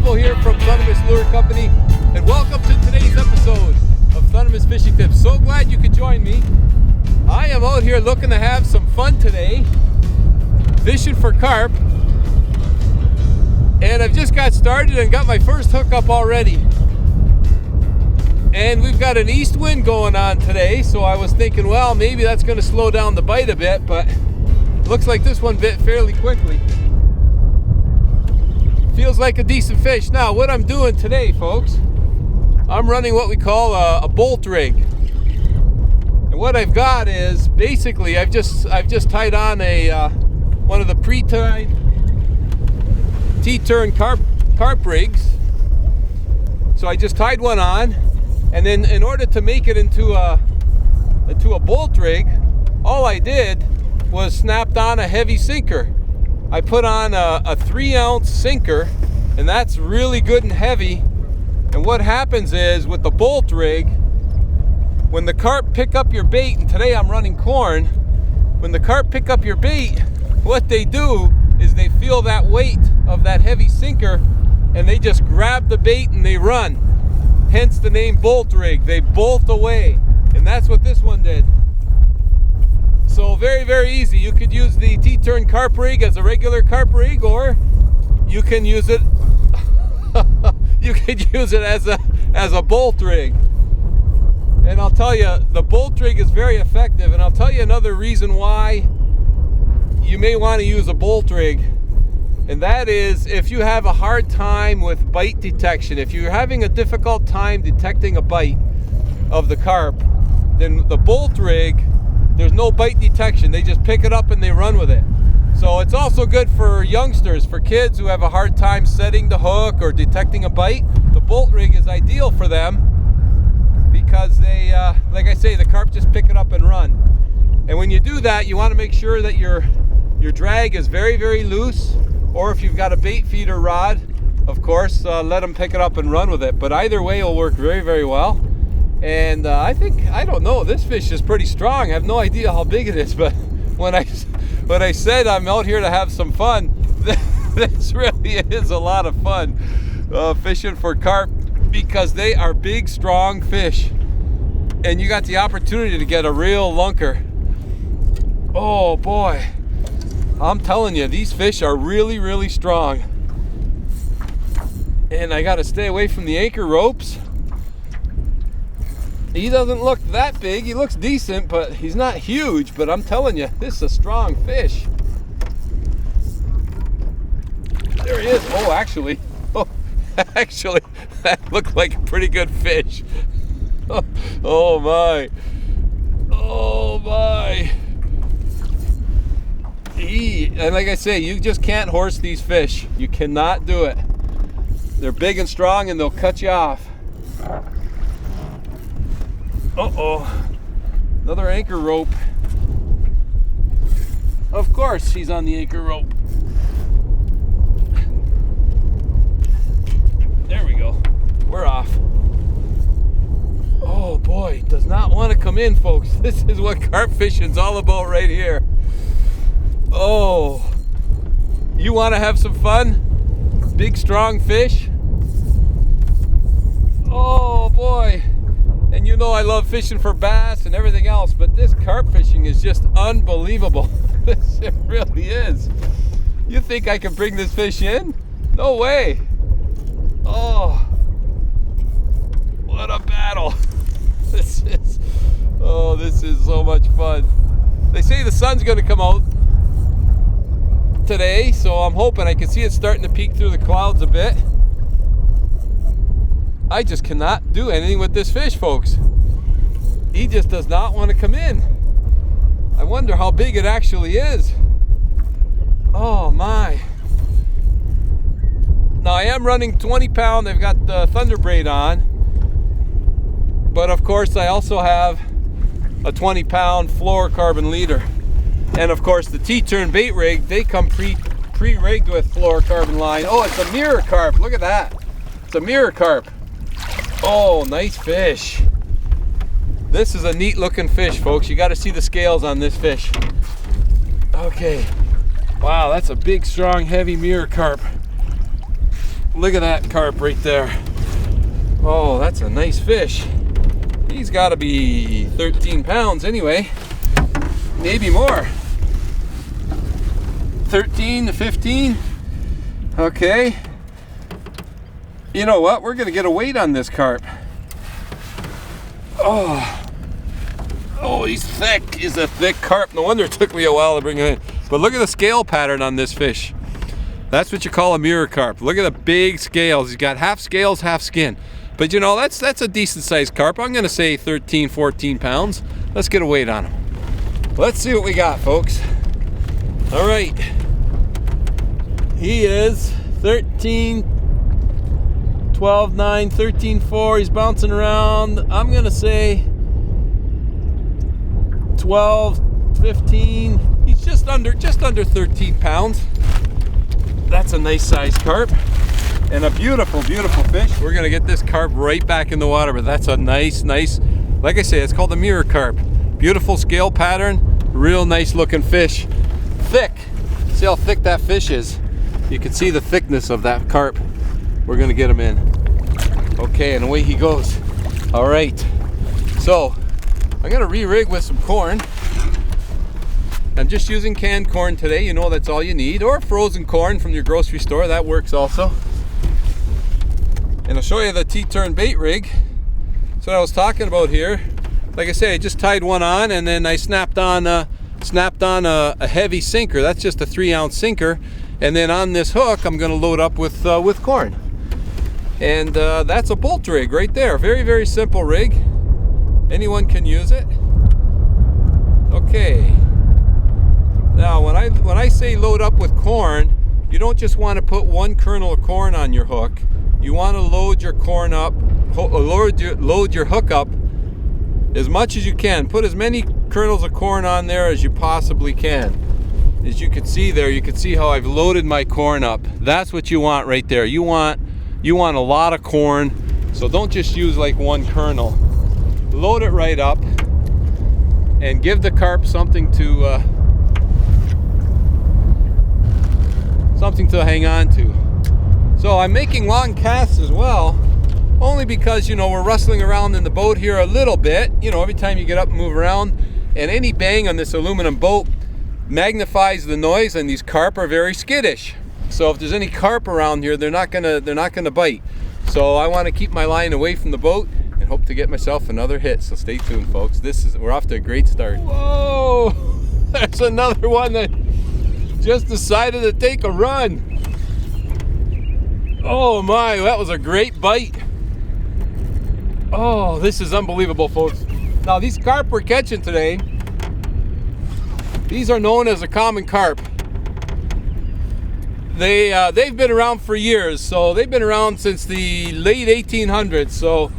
Here from Thundermist Lure Company, and welcome to today's episode of Thundermist Fishing Tips. So glad you could join me. I am out here looking to have some fun today, fishing for carp, and I've just got started and got my first hookup already. And we've got an east wind going on today, so I was thinking, well, maybe that's going to slow down the bite a bit, but looks like this one bit fairly quickly. Feels like a decent fish. Now, what I'm doing today, folks, I'm running what we call a bolt rig. And what I've got is basically I've just tied on a one of the pre-tied T-turn carp rigs. So I just tied one on, and then in order to make it into a bolt rig, all I did was snapped on a heavy sinker. I put on a 3-ounce sinker, and that's really good and heavy. And what happens is with the bolt rig, when the carp pick up your bait, and today I'm running corn, when the carp pick up your bait, what they do is they feel that weight of that heavy sinker, and they just grab the bait and they run. Hence the name bolt rig. They bolt away, and that's what this one did. So very, very easy. You could use the T-turn carp rig as a regular carp rig, or you can use it as a bolt rig. And I'll tell you, the bolt rig is very effective. And I'll tell you another reason why you may want to use a bolt rig, and that is if you have a hard time with bite detection. If you're having a difficult time detecting a bite of the carp, then the bolt rig, there's no bite detection. They just pick it up and they run with it. So it's also good for youngsters, for kids who have a hard time setting the hook or detecting a bite. The bolt rig is ideal for them because they, like I say, the carp just pick it up and run. And when you do that, you want to make sure that your drag is very, very loose, or if you've got a bait feeder rod, of course, let them pick it up and run with it. But either way will work very, very well. And I don't know, this fish is pretty strong. I have no idea how big it is, but when I said I'm out here to have some fun, this really is a lot of fun fishing for carp, because they are big, strong fish. And you got the opportunity to get a real lunker. Oh boy, I'm telling you, these fish are really, really strong. And I got to stay away from the anchor ropes. He doesn't look that big. He looks decent, but he's not huge. But I'm telling you, this is a strong fish. There he is. Oh, actually, that looked like a pretty good fish. Oh my. Oh my. And like I say, you just can't horse these fish. You cannot do it. They're big and strong, and they'll cut you off. Uh-oh, another anchor rope. Of course he's on the anchor rope. There we go. We're off. Oh boy, does not want to come in, folks. This is what carp fishing's all about right here. Oh, you want to have some fun? Big, strong fish? Oh boy. And you know I love fishing for bass and everything else, but this carp fishing is just unbelievable. It really is. You think I can bring this fish in? No way. Oh, what a battle. This is so much fun. They say the sun's going to come out today, so I'm hoping I can see it starting to peek through the clouds a bit. I just cannot do anything with this fish, folks. He just does not want to come in. I wonder how big it actually is. Oh my. Now I am running 20 pound. I've got the Thunder braid on. But of course I also have a 20 pound fluorocarbon leader. And of course the T-turn bait rig, they come pre-rigged with fluorocarbon line. Oh, it's a mirror carp. Look at that. It's a mirror carp. Oh, nice fish. This is a neat looking fish, folks. You got to see the scales on this fish. Okay. Wow, that's a big, strong, heavy mirror carp. Look at that carp right there. Oh, that's a nice fish. He's got to be 13 pounds anyway. Maybe more. 13 to 15. Okay. You know what? We're going to get a weight on this carp. Oh, he's thick. He's a thick carp. No wonder it took me a while to bring him in. But look at the scale pattern on this fish. That's what you call a mirror carp. Look at the big scales. He's got half scales, half skin. But you know, that's a decent sized carp. I'm going to say 13, 14 pounds. Let's get a weight on him. Let's see what we got, folks. All right. He is 13, 12, 9, 13, 4. He's bouncing around. I'm going to say 12, 15. He's just under 13 pounds. That's a nice sized carp and a beautiful, beautiful fish. We're going to get this carp right back in the water, but that's a nice, like I say, it's called a mirror carp. Beautiful scale pattern, real nice looking fish. Thick. See how thick that fish is? You can see the thickness of that carp. We're going to get him in. Okay, and away he goes. All right. So, I'm going to re-rig with some corn. I'm just using canned corn today. You know, that's all you need. Or frozen corn from your grocery store. That works also. And I'll show you the T-turn bait rig. That's what I was talking about here. Like I say, I just tied one on and then I snapped on a heavy sinker. That's just a 3-ounce sinker. And then on this hook, I'm going to load up with corn. And that's a bolt rig right there. Very, very simple rig. Anyone can use it. Okay. Now, when I say load up with corn, you don't just want to put one kernel of corn on your hook. You want to load your corn up, load your hook up as much as you can. Put as many kernels of corn on there as you possibly can. As you can see there, you can see how I've loaded my corn up. That's what you want right there. You want a lot of corn, so don't just use like one kernel. Load it right up and give the carp something to hang on to. So I'm making long casts as well, only because, you know, we're rustling around in the boat here a little bit. You know, every time you get up and move around, and any bang on this aluminum boat magnifies the noise, and these carp are very skittish. So if there's any carp around here, they're not gonna bite. So I want to keep my line away from the boat and hope to get myself another hit. So stay tuned, folks. We're off to a great start. Whoa! There's another one that just decided to take a run. Oh my, that was a great bite. Oh, this is unbelievable, folks. Now, these carp we're catching today, these are known as a common carp. They've been around for years, so they've been around since the late 1800s, so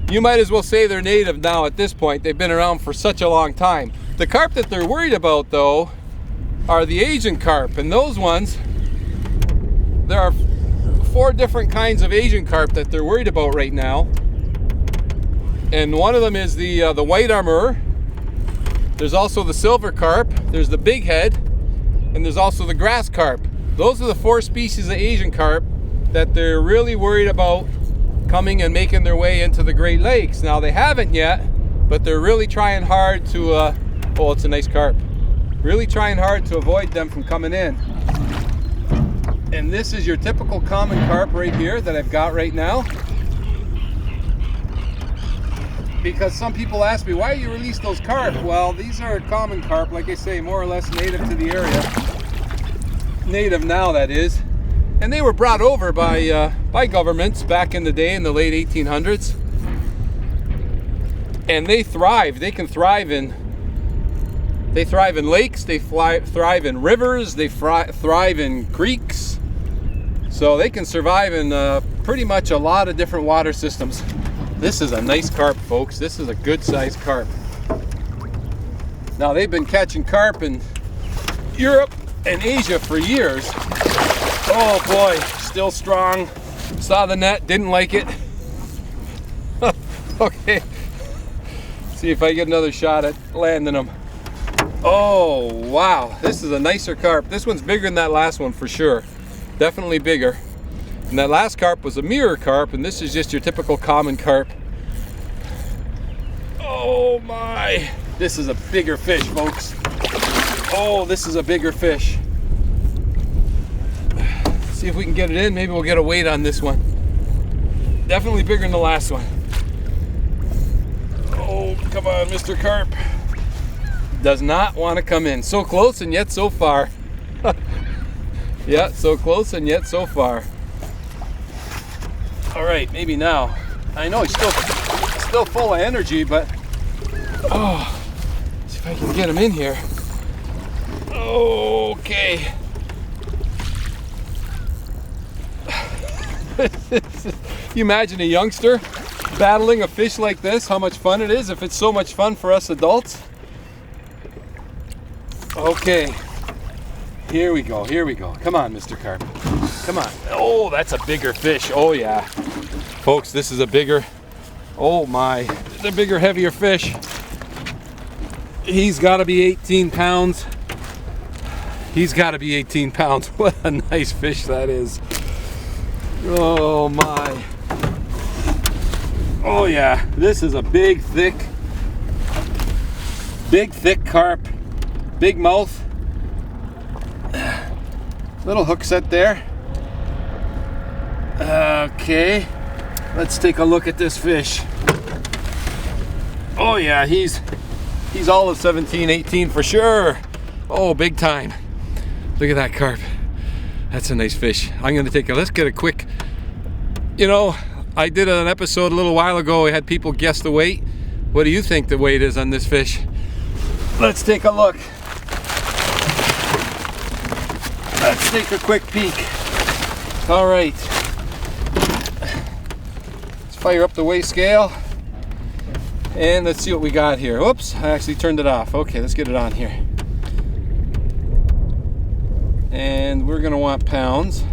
you might as well say they're native now at this point. They've been around for such a long time. The carp that they're worried about, though, are the Asian carp, and those ones, there are 4 different kinds of Asian carp that they're worried about right now. And one of them is the white armor. There's also the silver carp, there's the big head, and there's also the grass carp. Those are the 4 species of Asian carp that they're really worried about coming and making their way into the Great Lakes. Now, they haven't yet, but they're really trying hard to, oh, it's a nice carp. Really trying hard to avoid them from coming in. And this is your typical common carp right here that I've got right now. Because some people ask me, why do you release those carp? Well, these are common carp, like I say, more or less native to the area. Native now, that is. And they were brought over by governments back in the day in the late 1800s. And they thrive. They can thrive in lakes, they thrive in rivers, they thrive in creeks. So they can survive in pretty much a lot of different water systems. This is a nice carp, folks. This is a good sized carp. Now, they've been catching carp in Europe and Asia for years. Oh boy, still strong. Saw the net, didn't like it. Okay, see if I get another shot at landing them. Oh wow, this is a nicer carp. This one's bigger than that last one for sure. Definitely bigger. And that last carp was a mirror carp, and this is just your typical common carp. Oh my! This is a bigger fish, folks. Oh, this is a bigger fish. See if we can get it in. Maybe we'll get a weight on this one. Definitely bigger than the last one. Oh, come on, Mr. Carp. Does not want to come in. So close and yet so far. Yeah, so close and yet so far. All right, maybe now. I know he's still full of energy, but oh, see if I can get him in here. Okay. You imagine a youngster battling a fish like this, how much fun it is, if it's so much fun for us adults. Okay, here we go, here we go. Come on, Mr. Carp, come on. Oh, that's a bigger fish. Oh yeah, folks, this is a bigger, oh my, the bigger, heavier fish. He's got to be 18 pounds. He's got to be 18 pounds. What a nice fish that is. Oh my. Oh yeah, this is a big, thick carp. Big mouth. Little hook set there. Okay, let's take a look at this fish. Oh yeah, he's all of 17, 18 for sure. Oh, big time. Look at that carp. That's a nice fish. I'm gonna let's get a quick, you know, I did an episode a little while ago. I had people guess the weight. What do you think the weight is on this fish? Let's take a look. Let's take a quick peek. All right. Let's fire up the weigh scale. And let's see what we got here. Oops, I actually turned it off. Okay, let's get it on here. And we're gonna want pounds.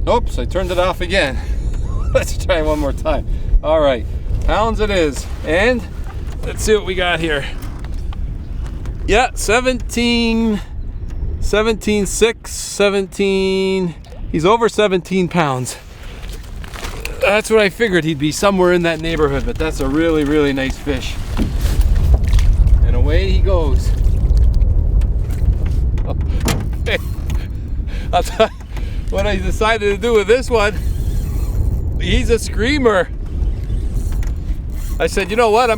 Oops, I turned it off again. Let's try one more time. All right, pounds it is. And let's see what we got here. Yeah, 17, 17, he's over 17 pounds. That's what I figured he'd be, somewhere in that neighborhood, but that's a really, really nice fish. And away he goes. I'll tell you what I decided to do with this one. He's a screamer. I said, you know what,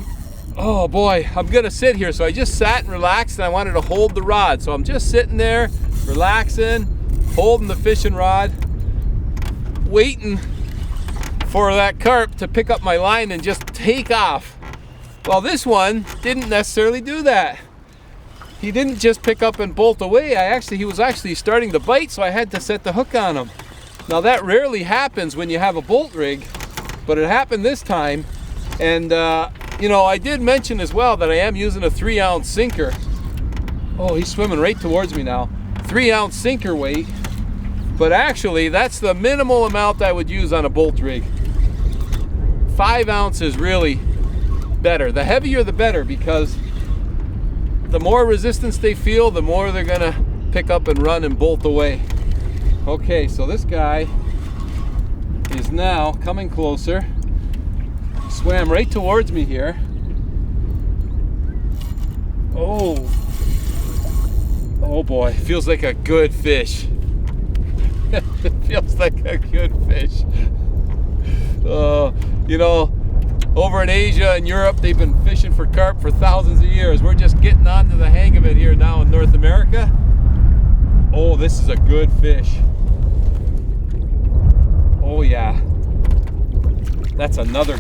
oh boy, I'm gonna sit here. So I just sat and relaxed, and I wanted to hold the rod. So I'm just sitting there, relaxing, holding the fishing rod, waiting for that carp to pick up my line and just take off. Well, this one didn't necessarily do that. He didn't just pick up and bolt away. He was actually starting to bite, so I had to set the hook on him. Now that rarely happens when you have a bolt rig, but it happened this time. And you know, I did mention as well that I am using a 3-ounce sinker. Oh, he's swimming right towards me now. 3-ounce sinker weight, but actually that's the minimal amount I would use on a bolt rig. 5 ounces really better. The heavier the better, because the more resistance they feel, the more they're gonna pick up and run and bolt away. Okay, so this guy is now coming closer. Swam right towards me here. Oh boy, feels like a good fish. It feels like a good fish. You know, over in Asia and Europe, they've been fishing for carp for thousands of years. We're just getting onto the hang of it here now in North America. Oh, this is a good fish. Oh yeah. That's another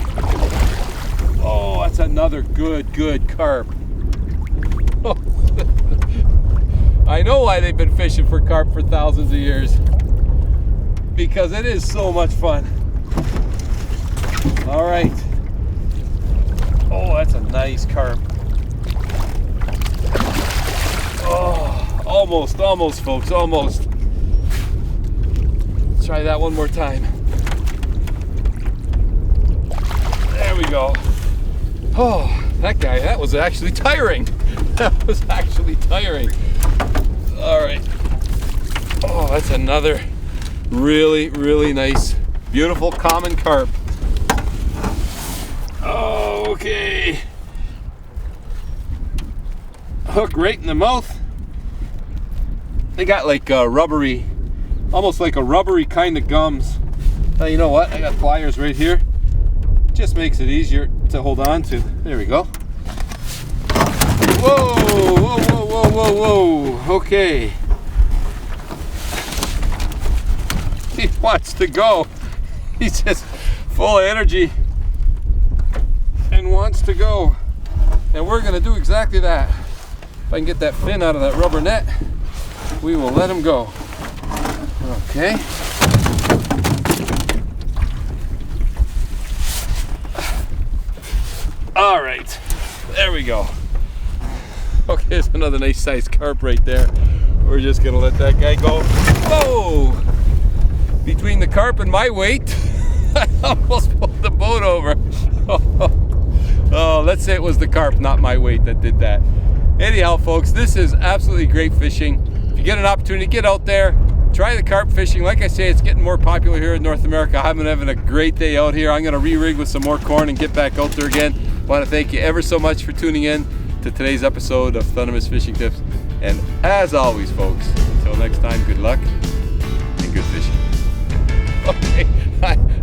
good carp. I know why they've been fishing for carp for thousands of years. Because it is so much fun. All right. Oh, that's a nice carp. Oh, almost, folks, almost. Let's try that one more time. There we go. Oh, that was actually tiring. That was actually tiring. All right. Oh, that's another Really, really nice, beautiful common carp. Okay. Hook right in the mouth. They got like a rubbery, almost like a rubbery kind of gums. Now you know what? I got pliers right here. Just makes it easier to hold on to. There we go. Whoa, whoa, whoa, whoa, whoa, whoa. Okay. He wants to go. He's just full of energy and wants to go. And we're gonna do exactly that. If I can get that fin out of that rubber net, we will let him go. Okay. All right, there we go. Okay, there's another nice sized carp right there. We're just gonna let that guy go. Whoa! Between the carp and my weight, I almost pulled the boat over. Oh, let's say it was the carp, not my weight, that did that. Anyhow, folks, this is absolutely great fishing. If you get an opportunity, get out there, try the carp fishing. Like I say, it's getting more popular here in North America. I've been having a great day out here. I'm gonna re-rig with some more corn and get back out there again. I want to thank you ever so much for tuning in to today's episode of Thundermist Fishing Tips. And as always, folks, until next time, good luck and good fishing. Okay,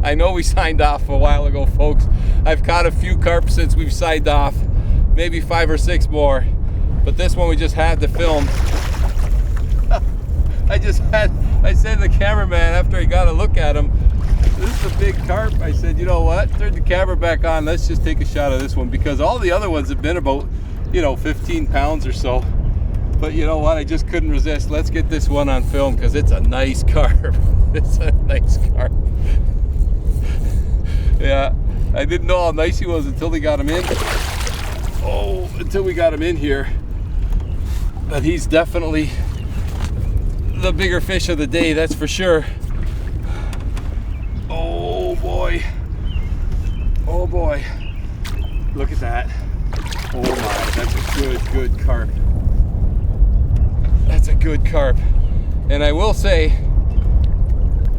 I know we signed off a while ago, folks. I've caught a few carp since we've signed off, maybe 5 or 6 more, but this one we just had to film. I said to the cameraman after I got a look at him, this is a big carp. I said, you know what, turn the camera back on, let's just take a shot of this one, because all the other ones have been about, 15 pounds or so. But you know what, I just couldn't resist. Let's get this one on film because it's a nice carp. It's a nice carp. Yeah, I didn't know how nice he was until they got him in. Oh, until we got him in here. But he's definitely the bigger fish of the day, that's for sure. Oh boy. Oh boy. Look at that. Oh my, that's a good carp. That's a good carp. And I will say,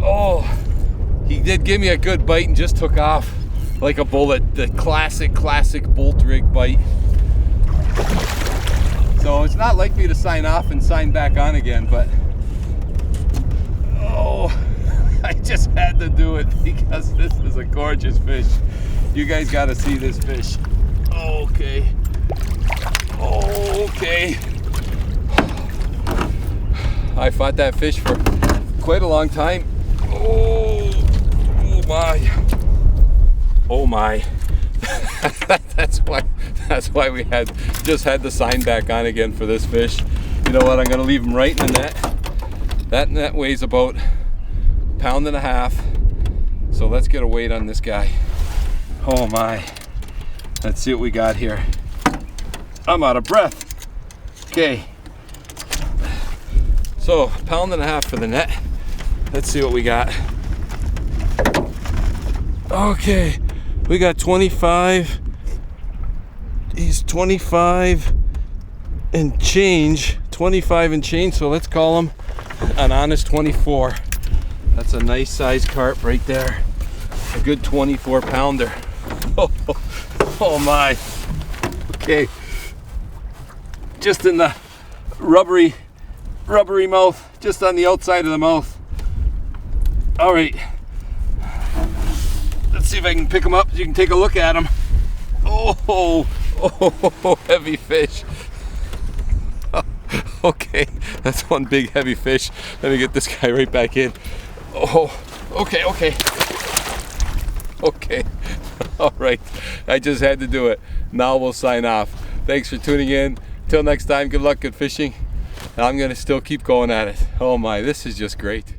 oh, he did give me a good bite and just took off like a bullet. The classic bolt rig bite. So it's not like me to sign off and sign back on again, but oh, I just had to do it because this is a gorgeous fish. You guys got to see this fish. Okay. Okay. I fought that fish for quite a long time. Oh my. Oh my. That's why we just had the sign back on again for this fish. You know what? I'm gonna leave him right in the net. That net weighs about 1.5 pounds. So let's get a weight on this guy. Oh my. Let's see what we got here. I'm out of breath. Okay. So 1.5 pounds for the net. Let's see what we got. Okay, we got 25. He's 25 and change. 25 and change, so let's call him an honest 24. That's a nice sized carp right there. A good 24 pounder. Oh my. Okay. Just in the rubbery mouth, just on the outside of the mouth. All right. Let's see if I can pick him up so you can take a look at him. Oh, heavy fish. Okay, that's one big heavy fish. Let me get this guy right back in. Oh, okay. All right, I just had to do it. Now we'll sign off. Thanks for tuning in. Till next time, good luck, good fishing. I'm gonna still keep going at it. Oh my, this is just great.